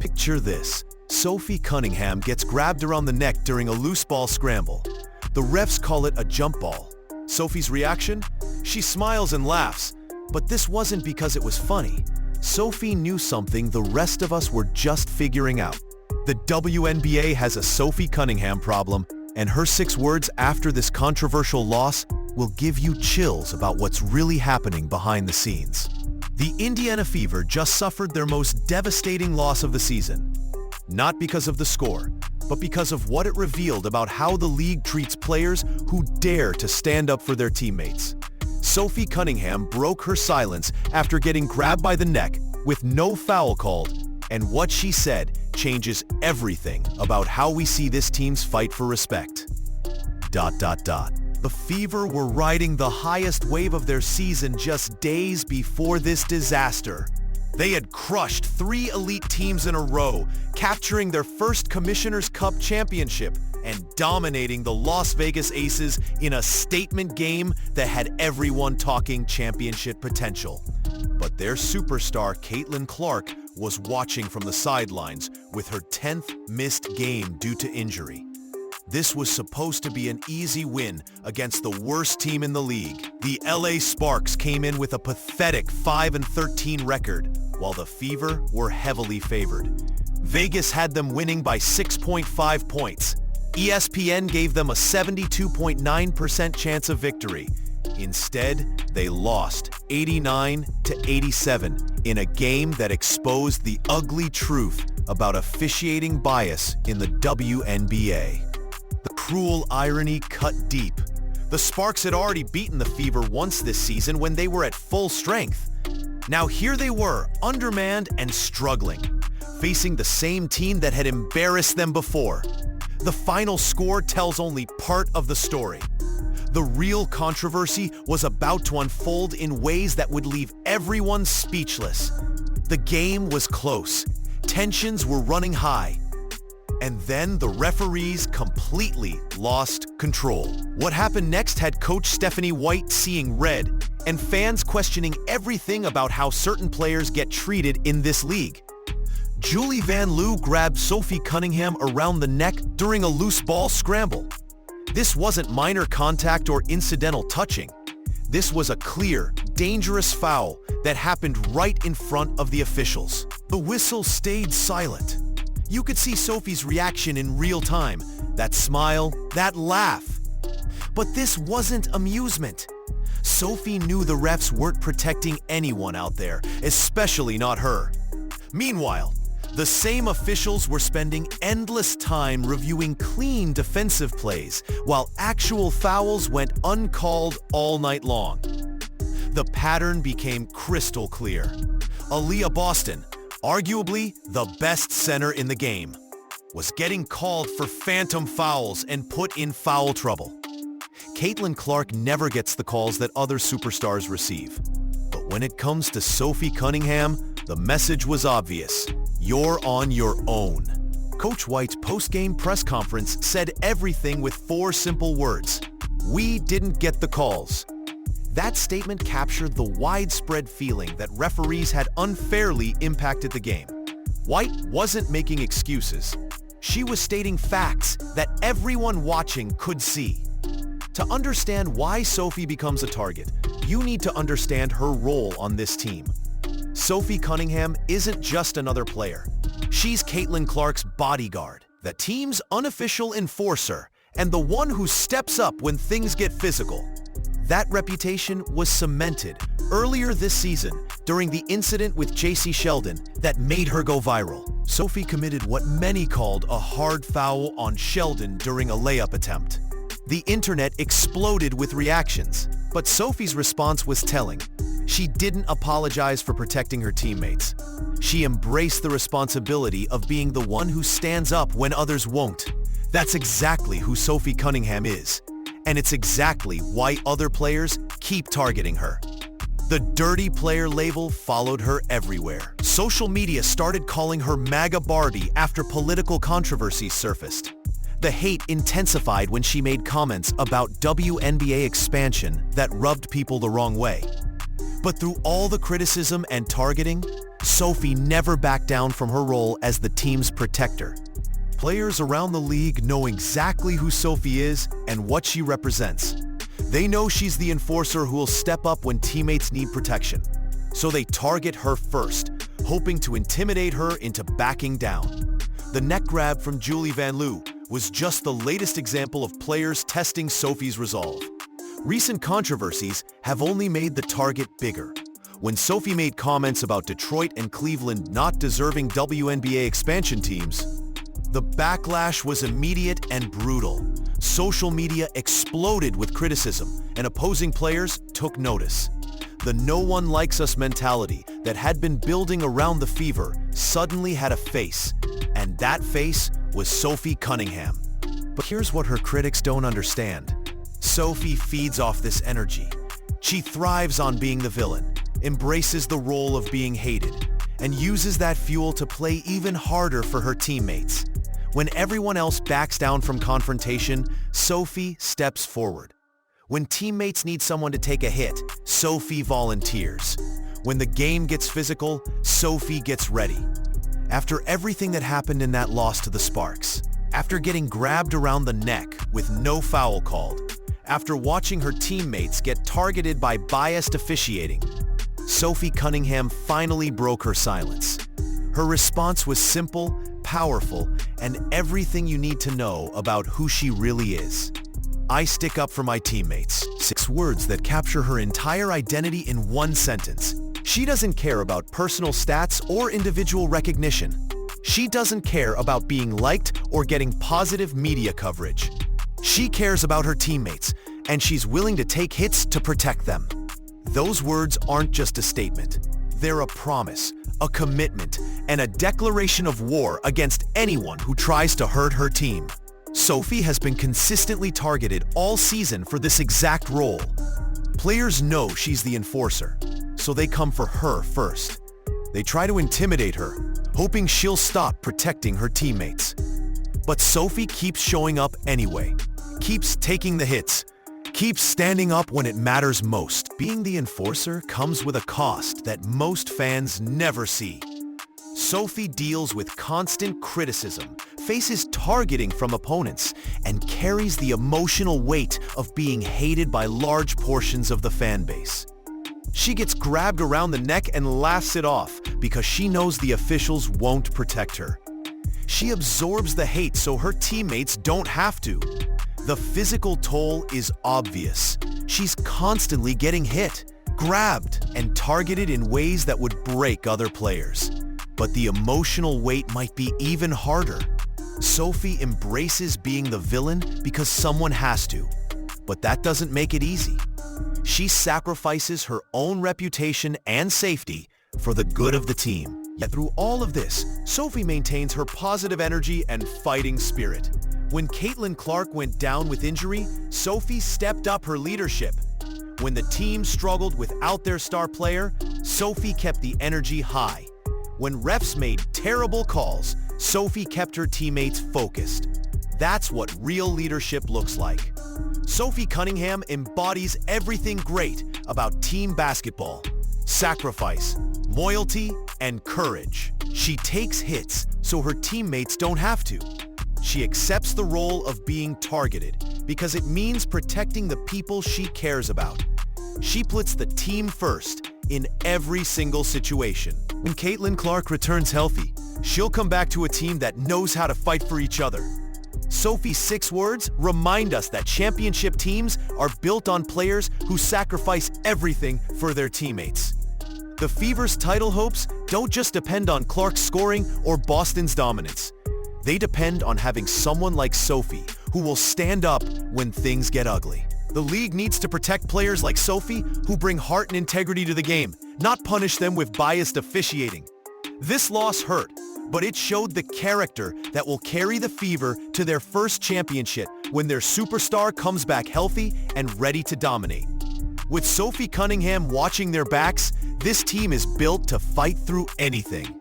Picture this. Sophie Cunningham gets grabbed around the neck during a loose ball scramble. The refs call it a jump ball. Sophie's reaction? She smiles and laughs. But this wasn't because it was funny. Sophie knew something the rest of us were just figuring out. The WNBA has a Sophie Cunningham problem, and her 6 words after this controversial loss will give you chills about what's really happening behind the scenes. The Indiana Fever just suffered their most devastating loss of the season. Not because of the score, but because of what it revealed about how the league treats players who dare to stand up for their teammates. Sophie Cunningham broke her silence after getting grabbed by the neck with no foul called, and what she said changes everything about how we see this team's fight for respect. ... The Fever were riding the highest wave of their season just days before this disaster. They had crushed 3 elite teams in a row, capturing their first Commissioner's Cup championship and dominating the Las Vegas Aces in a statement game that had everyone talking championship potential. But their superstar, Caitlin Clark, was watching from the sidelines with her 10th missed game due to injury. This was supposed to be an easy win against the worst team in the league. The LA Sparks came in with a pathetic 5-13 record, while the Fever were heavily favored. Vegas had them winning by 6.5 points. ESPN gave them a 72.9% chance of victory. Instead, they lost 89-87 in a game that exposed the ugly truth about officiating bias in the WNBA. The cruel irony cut deep. The Sparks had already beaten the Fever once this season when they were at full strength. Now here they were, undermanned and struggling, facing the same team that had embarrassed them before. The final score tells only part of the story. The real controversy was about to unfold in ways that would leave everyone speechless. The game was close. Tensions were running high. And then the referees completely lost control. What happened next had Coach Stephanie White seeing red, and fans questioning everything about how certain players get treated in this league. Julie Van Loo grabbed Sophie Cunningham around the neck during a loose ball scramble. This wasn't minor contact or incidental touching. This was a clear, dangerous foul that happened right in front of the officials. The whistle stayed silent. You could see Sophie's reaction in real time, that smile, that laugh. But this wasn't amusement. Sophie knew the refs weren't protecting anyone out there, especially not her. Meanwhile, the same officials were spending endless time reviewing clean defensive plays, while actual fouls went uncalled all night long. The pattern became crystal clear. Aaliyah Boston, arguably the best center in the game, was getting called for phantom fouls and put in foul trouble. Caitlin Clark never gets the calls that other superstars receive. But when it comes to Sophie Cunningham, the message was obvious. You're on your own. Coach White's post-game press conference said everything with 4 simple words. We didn't get the calls. That statement captured the widespread feeling that referees had unfairly impacted the game. White wasn't making excuses. She was stating facts that everyone watching could see. To understand why Sophie becomes a target, you need to understand her role on this team. Sophie Cunningham isn't just another player. She's Caitlin Clark's bodyguard, the team's unofficial enforcer, and the one who steps up when things get physical. That reputation was cemented earlier this season during the incident with JC Sheldon that made her go viral. Sophie committed what many called a hard foul on Sheldon during a layup attempt. The internet exploded with reactions, but Sophie's response was telling. She didn't apologize for protecting her teammates. She embraced the responsibility of being the one who stands up when others won't. That's exactly who Sophie Cunningham is. And it's exactly why other players keep targeting her. The dirty player label followed her everywhere. Social media started calling her MAGA Barbie after political controversies surfaced. The hate intensified when she made comments about WNBA expansion that rubbed people the wrong way. But through all the criticism and targeting, Sophie never backed down from her role as the team's protector. Players around the league know exactly who Sophie is and what she represents. They know she's the enforcer who will step up when teammates need protection. So they target her first, hoping to intimidate her into backing down. The neck grab from Julie Van Loo was just the latest example of players testing Sophie's resolve. Recent controversies have only made the target bigger. When Sophie made comments about Detroit and Cleveland not deserving WNBA expansion teams, the backlash was immediate and brutal. Social media exploded with criticism, and opposing players took notice. The "no one likes us" mentality that had been building around the Fever suddenly had a face, and that face was Sophie Cunningham. But here's what her critics don't understand. Sophie feeds off this energy. She thrives on being the villain, embraces the role of being hated, and uses that fuel to play even harder for her teammates. When everyone else backs down from confrontation, Sophie steps forward. When teammates need someone to take a hit, Sophie volunteers. When the game gets physical, Sophie gets ready. After everything that happened in that loss to the Sparks, after getting grabbed around the neck with no foul called, after watching her teammates get targeted by biased officiating, Sophie Cunningham finally broke her silence. Her response was simple, powerful, and everything you need to know about who she really is. "I stick up for my teammates." 6 words that capture her entire identity in one sentence. She doesn't care about personal stats or individual recognition. She doesn't care about being liked or getting positive media coverage. She cares about her teammates, and she's willing to take hits to protect them. Those words aren't just a statement. They're a promise, a commitment, and a declaration of war against anyone who tries to hurt her team. Sophie has been consistently targeted all season for this exact role. Players know she's the enforcer, so they come for her first. They try to intimidate her, hoping she'll stop protecting her teammates. But Sophie keeps showing up anyway, keeps taking the hits, keeps standing up when it matters most. Being the enforcer comes with a cost that most fans never see. Sophie deals with constant criticism, faces targeting from opponents, and carries the emotional weight of being hated by large portions of the fan base. She gets grabbed around the neck and laughs it off because she knows the officials won't protect her. She absorbs the hate so her teammates don't have to. The physical toll is obvious. She's constantly getting hit, grabbed, and targeted in ways that would break other players. But the emotional weight might be even harder. Sophie embraces being the villain because someone has to, but that doesn't make it easy. She sacrifices her own reputation and safety for the good of the team. Yet through all of this, Sophie maintains her positive energy and fighting spirit. When Caitlin Clark went down with injury, Sophie stepped up her leadership. When the team struggled without their star player, Sophie kept the energy high. When refs made terrible calls, Sophie kept her teammates focused. That's what real leadership looks like. Sophie Cunningham embodies everything great about team basketball: sacrifice, loyalty, and courage. She takes hits so her teammates don't have to. She accepts the role of being targeted because it means protecting the people she cares about. She puts the team first in every single situation. When Caitlin Clark returns healthy, she'll come back to a team that knows how to fight for each other. Sophie's 6 words remind us that championship teams are built on players who sacrifice everything for their teammates. The Fever's title hopes don't just depend on Clark's scoring or Boston's dominance. They depend on having someone like Sophie who will stand up when things get ugly. The league needs to protect players like Sophie who bring heart and integrity to the game, not punish them with biased officiating. This loss hurt, but it showed the character that will carry the Fever to their first championship when their superstar comes back healthy and ready to dominate. With Sophie Cunningham watching their backs, this team is built to fight through anything.